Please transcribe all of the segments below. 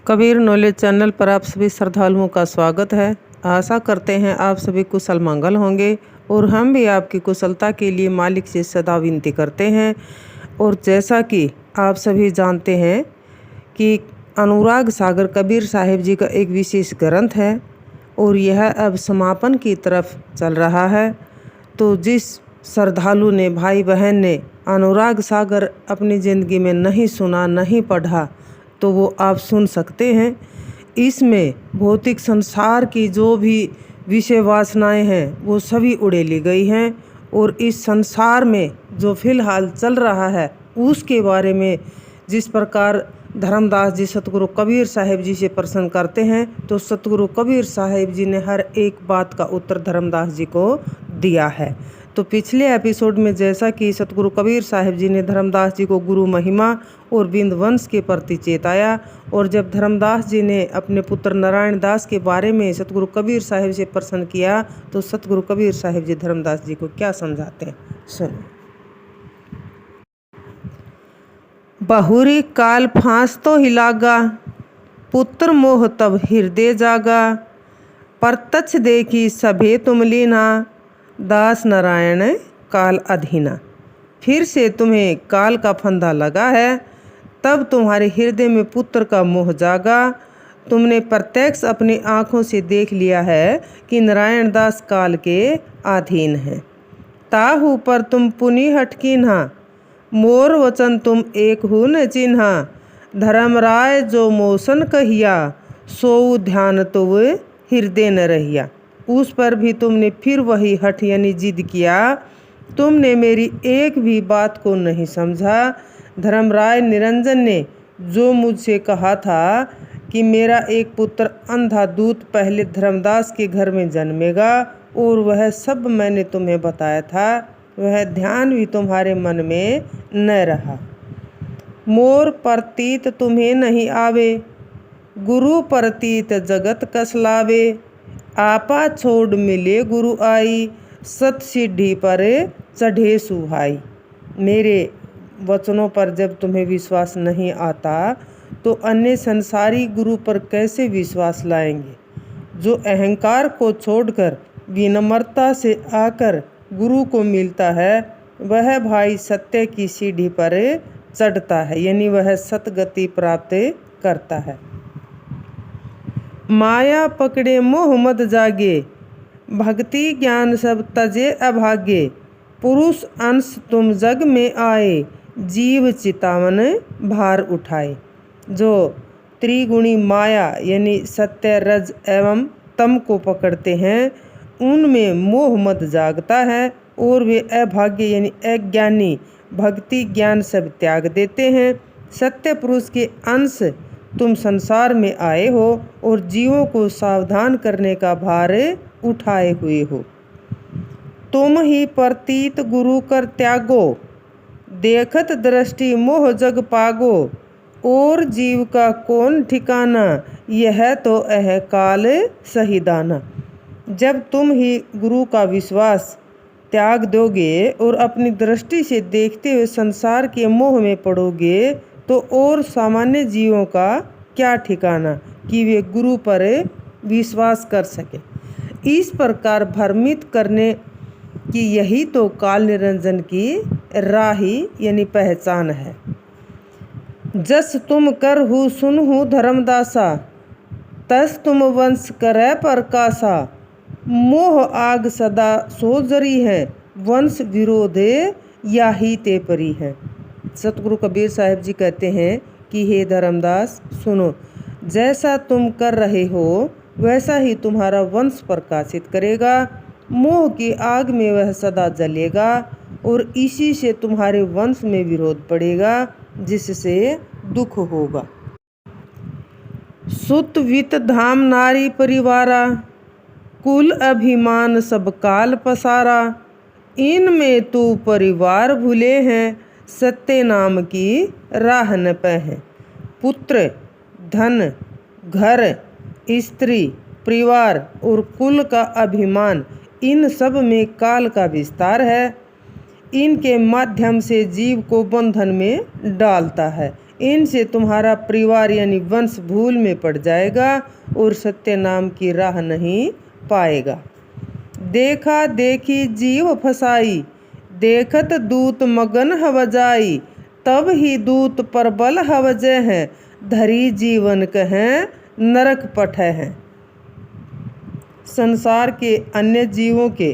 Kabir knowledge channel पर आप सभी श्रद्धालुओं का स्वागत है। आशा करते हैं आप सभी कुशल मंगल होंगे और हम भी आपकी कुशलता के लिए मालिक से सदा विनती करते हैं। और जैसा कि आप सभी जानते हैं कि अनुराग सागर कबीर साहिब जी का एक विशेष ग्रंथ है और यह अब समापन की तरफ चल रहा है। तो जिस श्रद्धालु ने, भाई बहन ने अनुराग सागर अपनी ज़िंदगी में नहीं सुना, नहीं पढ़ा, तो वो आप सुन सकते हैं। इसमें भौतिक संसार की जो भी विषय वासनाएं हैं वो सभी उड़ेली गई हैं और इस संसार में जो फिलहाल चल रहा है उसके बारे में जिस प्रकार धर्मदास जी सतगुरु कबीर साहिब जी से प्रश्न करते हैं, तो सतगुरु कबीर साहिब जी ने हर एक बात का उत्तर धर्मदास जी को दिया है। तो पिछले एपिसोड में जैसा कि सतगुरु कबीर साहिब जी ने धर्मदास जी को गुरु महिमा और बिंद वंश के प्रति चेताया, और जब धर्मदास जी ने अपने पुत्र नारायण दास के बारे में सतगुरु कबीर साहिब से प्रश्न किया, तो सतगुरु कबीर साहिब जी धर्मदास जी को क्या समझाते हैं, सुनो। बहुरी काल फांस तो हिलागा, पुत्र मोह तब हृदय जागा, प्रत्यक्ष देखी सभे तुम लीना, दास नारायण काल अधीना। फिर से तुम्हें काल का फंदा लगा है, तब तुम्हारे हृदय में पुत्र का मोह जागा। तुमने प्रत्यक्ष अपनी आँखों से देख लिया है कि नारायण दास काल के अधीन हैं। ताहू पर तुम पुनि हटकीन्हा, मोर वचन तुम एक हु न चिन्हा। धर्मराय जो मोशन कहिया, सोऊ ध्यान तो वे हृदय न रहिया। उस पर भी तुमने फिर वही हठ यानी जिद किया। तुमने मेरी एक भी बात को नहीं समझा। धर्मराय निरंजन ने जो मुझसे कहा था कि मेरा एक पुत्र अंधा दूत पहले धर्मदास के घर में जन्मेगा, और वह सब मैंने तुम्हें बताया था, वह ध्यान भी तुम्हारे मन में न रहा। मोर प्रतीत तुम्हें नहीं आवे, गुरु प्रतीत जगत कसलावे। आपा छोड़ मिले गुरु आई, सत सीढ़ी पर चढ़े सुहाई। मेरे वचनों पर जब तुम्हें विश्वास नहीं आता तो अन्य संसारी गुरु पर कैसे विश्वास लाएंगे। जो अहंकार को छोड़कर विनम्रता से आकर गुरु को मिलता है, वह भाई सत्य की सीढ़ी पर चढ़ता है, यानी वह सतगति प्राप्त करता है। माया पकड़े मोह मत जागे, भक्ति ज्ञान सब तजे अभागे। पुरुष अंश तुम जग में आए, जीव चितावन भार उठाए। जो त्रिगुणी माया यानी सत्य, रज एवं तम को पकड़ते हैं, उनमें मोह मत जागता है और वे अभाग्य यानी अज्ञानी भक्ति ज्ञान सब त्याग देते हैं। सत्य पुरुष के अंश तुम संसार में आए हो और जीवों को सावधान करने का भार उठाए हुए हो। तुम ही प्रतीत गुरु कर त्यागो, देखत दृष्टि मोह जग पागो। और जीव का कौन ठिकाना, यह तो काल सही दाना। जब तुम ही गुरु का विश्वास त्याग दोगे और अपनी दृष्टि से देखते हुए संसार के मोह में पड़ोगे, तो और सामान्य जीवों का क्या ठिकाना कि वे गुरु पर विश्वास कर सके। इस प्रकार भ्रमित करने की यही तो काल निरंजन की राही यानी पहचान है। जस तुम कर हु सुन हु धर्मदासा, तस तुम वंश करे प्रकाशा। मोह आग सदा सो जरी है, वंश विरोधे या ही ते परी है। सतगुरु कबीर साहिब जी कहते हैं कि हे धर्मदास सुनो, जैसा तुम कर रहे हो वैसा ही तुम्हारा वंश प्रकाशित करेगा। मोह की आग में वह सदा जलेगा और इसी से तुम्हारे वंश में विरोध पड़ेगा, जिससे दुख होगा। सुत वित धाम नारी परिवारा, कुल अभिमान सब काल पसारा। इनमें तू परिवार भूले हैं, सत्य नाम की राह न पह। पुत्र, धन, घर, स्त्री, परिवार और कुल का अभिमान, इन सब में काल का विस्तार है। इनके माध्यम से जीव को बंधन में डालता है। इनसे तुम्हारा परिवार यानी वंश भूल में पड़ जाएगा और सत्य नाम की राह नहीं पाएगा। देखा देखी जीव फसाई, देखत दूत मगन हवजाई, तब ही दूत पर बल हवजे हैं, धरी जीवन कहें नरक पठे हैं। संसार के अन्य जीवों के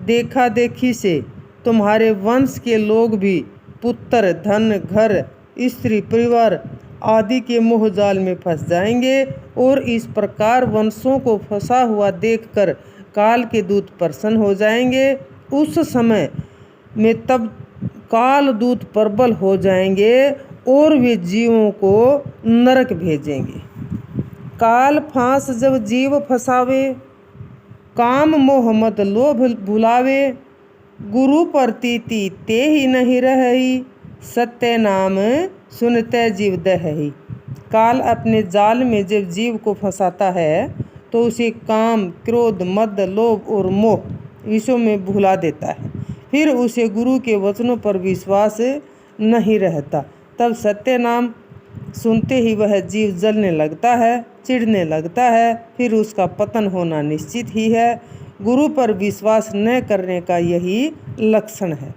देखा देखी से तुम्हारे वंश के लोग भी पुत्र, धन, घर, स्त्री, परिवार आदि के मोह जाल में फंस जाएंगे और इस प्रकार वंशों को फंसा हुआ देखकर काल के दूत प्रसन्न हो जाएंगे। उस समय में तब काल दूत प्रबल हो जाएंगे और वे जीवों को नरक भेजेंगे। काल फांस जब जीव फंसावे, काम मोह मद लोभ भुलावे, गुरु प्रतीति ते ही नहीं रही, सत्य नाम सुनते जीव दहही। काल अपने जाल में जब जीव को फंसाता है तो उसे काम, क्रोध, मद, लोभ और मोह विषयों में भुला देता है। फिर उसे गुरु के वचनों पर विश्वास नहीं रहता। तब सत्य नाम सुनते ही वह जीव जलने लगता है, चिढ़ने लगता है, फिर उसका पतन होना निश्चित ही है। गुरु पर विश्वास न करने का यही लक्षण है।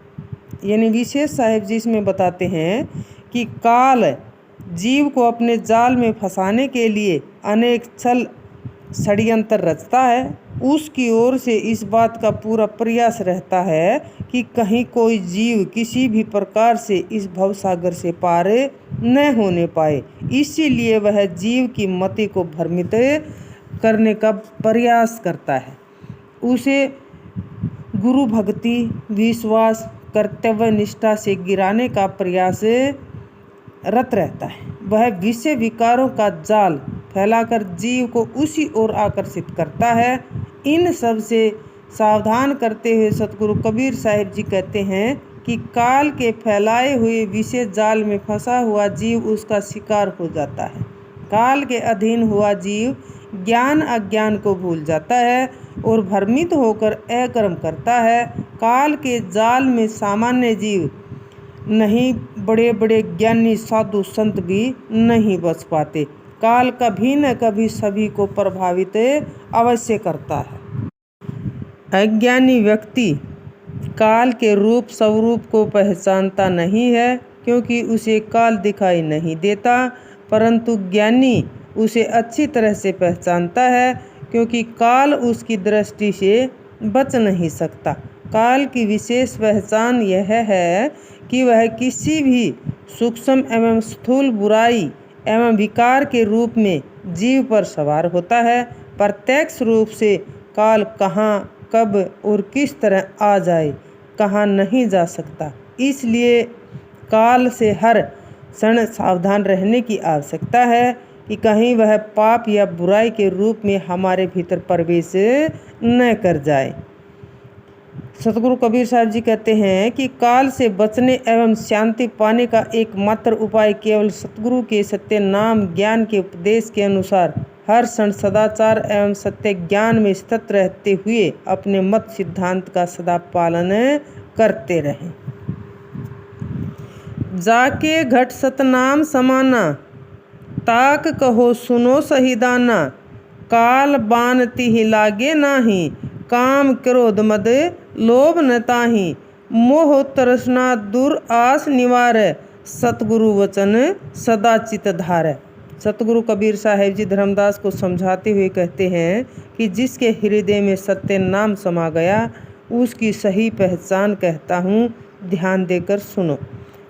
यानी विशेष साहिब जी इसमें बताते हैं कि काल जीव को अपने जाल में फंसाने के लिए अनेक छल षड्यंत्र रचता है। उसकी ओर से इस बात का पूरा प्रयास रहता है कि कहीं कोई जीव किसी भी प्रकार से इस भवसागर से पार न होने पाए। इसीलिए वह जीव की मति को भ्रमित करने का प्रयास करता है। उसे गुरु भक्ति, विश्वास, कर्तव्य निष्ठा से गिराने का प्रयास रत रहता है। वह विषय विकारों का जाल फैलाकर जीव को उसी ओर आकर्षित करता है। इन सब से सावधान करते हुए सतगुरु कबीर साहिब जी कहते हैं कि काल के फैलाए हुए विषय जाल में फंसा हुआ जीव उसका शिकार हो जाता है। काल के अधीन हुआ जीव ज्ञान अज्ञान को भूल जाता है और भ्रमित होकर अकर्म करता है। काल के जाल में सामान्य जीव नहीं, बड़े बड़े ज्ञानी साधु संत भी नहीं बच पाते। काल कभी न कभी सभी को प्रभावित अवश्य करता है। अज्ञानी व्यक्ति काल के रूप स्वरूप को पहचानता नहीं है क्योंकि उसे काल दिखाई नहीं देता, परंतु ज्ञानी उसे अच्छी तरह से पहचानता है क्योंकि काल उसकी दृष्टि से बच नहीं सकता। काल की विशेष पहचान यह है कि वह किसी भी सूक्ष्म एवं स्थूल बुराई एवं विकार के रूप में जीव पर सवार होता है। प्रत्यक्ष रूप से काल कहाँ, कब और किस तरह आ जाए, कहाँ नहीं जा सकता। इसलिए काल से हर क्षण सावधान रहने की आवश्यकता है कि कहीं वह पाप या बुराई के रूप में हमारे भीतर प्रवेश न कर जाए। सतगुरु कबीर साहब जी कहते हैं कि काल से बचने एवं शांति पाने का एकमात्र उपाय केवल सतगुरु के सत्य नाम ज्ञान के उपदेश के अनुसार हर क्षण सदाचार एवं सत्य ज्ञान में स्थित रहते हुए अपने मत सिद्धांत का सदा पालन करते रहें। जाके घट सतनाम समाना, ताक कहो सुनो सही दाना, काल बानती ही लागे नाही, काम क्रोध मद लोभ न ताही, मोह तृष्णा दूर आस निवारे, सतगुरु वचन सदा चित धारे। सतगुरु कबीर साहिब जी धर्मदास को समझाते हुए कहते हैं कि जिसके हृदय में सत्य नाम समा गया उसकी सही पहचान कहता हूँ, ध्यान देकर सुनो।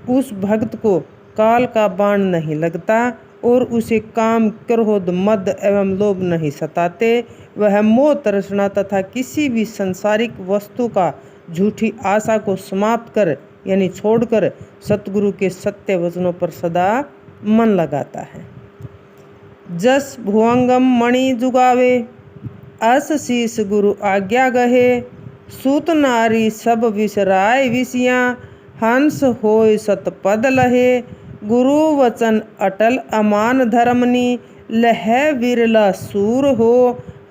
उस भक्त को काल का बाण नहीं लगता और उसे काम, क्रोध, मद एवं लोभ नहीं सताते। वह मोह तृष्णा तथा किसी भी सांसारिक वस्तु का झूठी आशा को समाप्त कर यानी छोड़कर सतगुरु के सत्य वचनों पर सदा मन लगाता है। जस भुवंगम मणि जुगावे, अस शीस गुरु आज्ञा गहे, सूत नारी सब विसराय विषयां, हंस होय सतपद लहे, गुरु वचन अटल अमान धर्मनी, लह विरला सूर हो,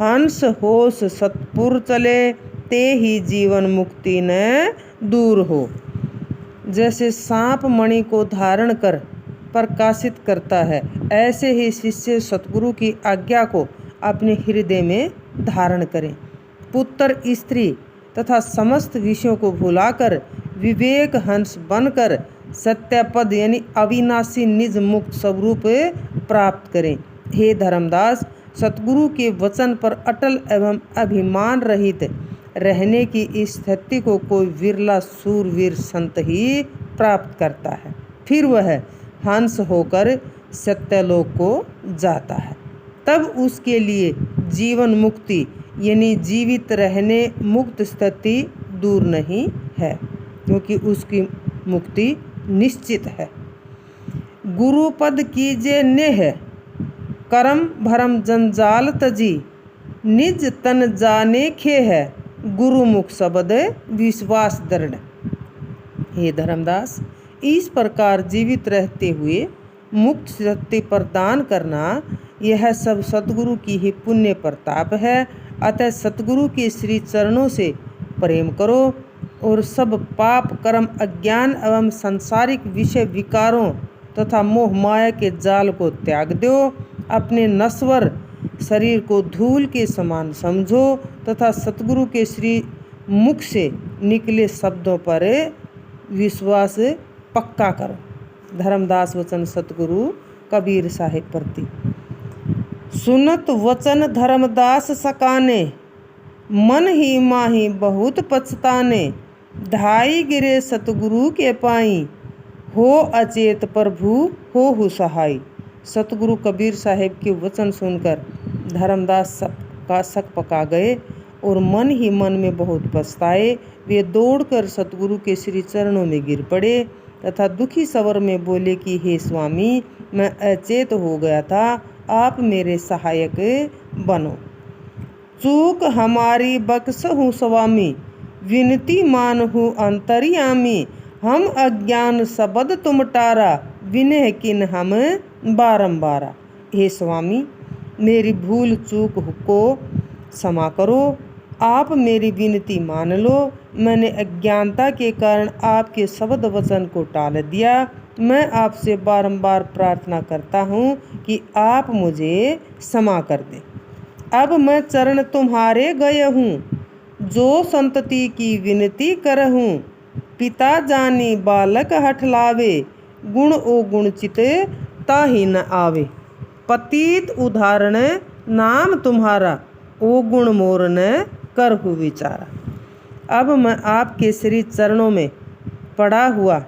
हंस होश सतपुर चले, ते ही जीवन मुक्ति न दूर हो। जैसे सांप मणि को धारण कर प्रकाशित करता है, ऐसे ही शिष्य सतगुरु की आज्ञा को अपने हृदय में धारण करें। पुत्र, स्त्री तथा समस्त विषयों को भुलाकर विवेक हंस बनकर सत्यपद यानी अविनाशी निज मुक्त स्वरूप प्राप्त करें। हे धर्मदास, सतगुरु के वचन पर अटल एवं अभिमान रहित रहने की स्थिति को कोई विरला सूरवीर संत ही प्राप्त करता है। फिर वह हंस होकर सत्यलोक को जाता है। तब उसके लिए जीवन मुक्ति यानी जीवित रहने मुक्त स्थिति दूर नहीं है, क्योंकि उसकी मुक्ति निश्चित है। गुरु पद कीजे नेह, करम भरम जंजाल तजी, निज तन जाने खे है, गुरु मुख शब्द विश्वास दृढ़। हे धर्मदास, इस प्रकार जीवित रहते हुए मुक्त शक्ति प्रदान करना, यह सब सतगुरु की ही पुण्य प्रताप है। अतः सतगुरु के श्री चरणों से प्रेम करो और सब पाप कर्म, अज्ञान एवं सांसारिक विषय विकारों तथा मोह माया के जाल को त्याग दो। अपने नश्वर शरीर को धूल के समान समझो तथा सतगुरु के श्री मुख से निकले शब्दों पर विश्वास पक्का करो। धर्मदास वचन सतगुरु कबीर साहिब प्रति। सुनत वचन धर्मदास सकाने, मन ही माही बहुत पछताने, ढाई गिरे सतगुरु के पाई, हो अचेत प्रभु हो सहाय। सतगुरु कबीर साहिब के वचन सुनकर धर्मदास का शक पका गए और मन ही मन में बहुत पछताए। वे दौड़कर सतगुरु के श्री चरणों में गिर पड़े तथा दुखी स्वर में बोले कि हे स्वामी, मैं अचेत हो गया था, आप मेरे सहायक बनो। चूक हमारी बख्शहु स्वामी, विनती मानहु अंतर्यामी, हम अज्ञान शब्द तुम टारा, विनय किन हम बारंबारा। हे स्वामी, मेरी भूल चूक को क्षमा करो, आप मेरी विनती मान लो। मैंने अज्ञानता के कारण आपके शब्द वचन को टाल दिया। मैं आपसे बारंबार प्रार्थना करता हूँ कि आप मुझे क्षमा कर दें। अब मैं चरण तुम्हारे गए हूँ, जो संतति की विनती करहूँ। पिता जानी बालक हठलावे, गुण ओ गुणचित ताहि न आवे। पतित उदाहरण नाम तुम्हारा, ओ गुण मोर न करहु विचारा। अब मैं आपके श्री चरणों में पड़ा हुआ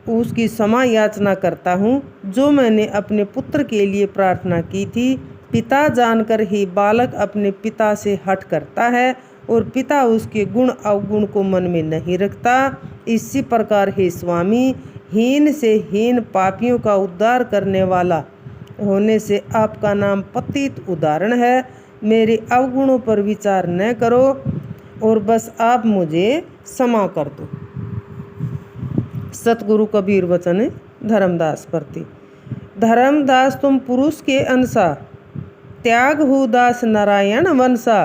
उसकी क्षमा याचना करता हूँ, जो मैंने अपने पुत्र के लिए प्रार्थना की थी। पिता जानकर ही बालक अपने पिता से हट करता है और पिता उसके गुण अवगुण को मन में नहीं रखता। इसी प्रकार हे स्वामी, हीन से हीन पापियों का उद्धार करने वाला होने से आपका नाम पतित उदाहरण है। मेरे अवगुणों पर विचार न करो और बस आप मुझे क्षमा कर दो। सतगुरु कबीर वचन धर्मदास प्रति। धर्मदास तुम पुरुष के अंसा, त्याग हु दास नारायण वंशा।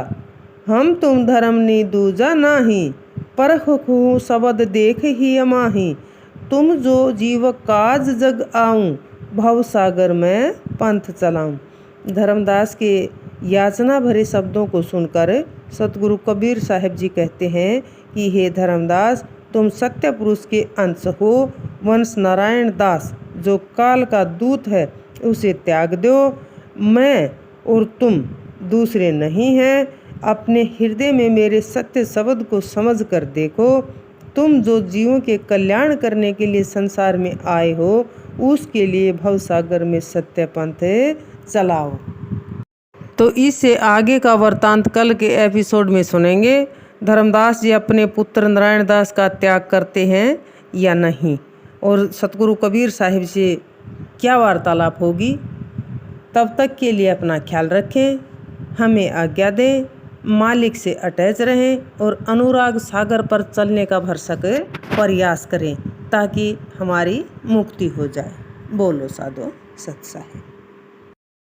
हम तुम धर्मनी दूजा नाही, परखु शब्द देख ही अमाही। तुम जो जीव काज जग आऊं, भव सागर में पंथ चलाऊं। धर्मदास के याचना भरे शब्दों को सुनकर सतगुरु कबीर साहिब जी कहते हैं कि हे धर्मदास, तुम सत्य पुरुष के अंश हो। वंश नारायण दास जो काल का दूत है, उसे त्याग दो। मैं और तुम दूसरे नहीं हैं। अपने हृदय में मेरे सत्य शब्द को समझ कर देखो। तुम जो जीवों के कल्याण करने के लिए संसार में आए हो, उसके लिए भवसागर में सत्य पंथ चलाओ। तो इससे आगे का वृत्तांत कल के एपिसोड में सुनेंगे। धर्मदास जी अपने पुत्र नारायण दास का त्याग करते हैं या नहीं, और सतगुरु कबीर साहिब से क्या वार्तालाप होगी। तब तक के लिए अपना ख्याल रखें, हमें आज्ञा दें, मालिक से अटैच रहें और अनुराग सागर पर चलने का भरसक प्रयास करें ताकि हमारी मुक्ति हो जाए। बोलो साधो सत साहिब।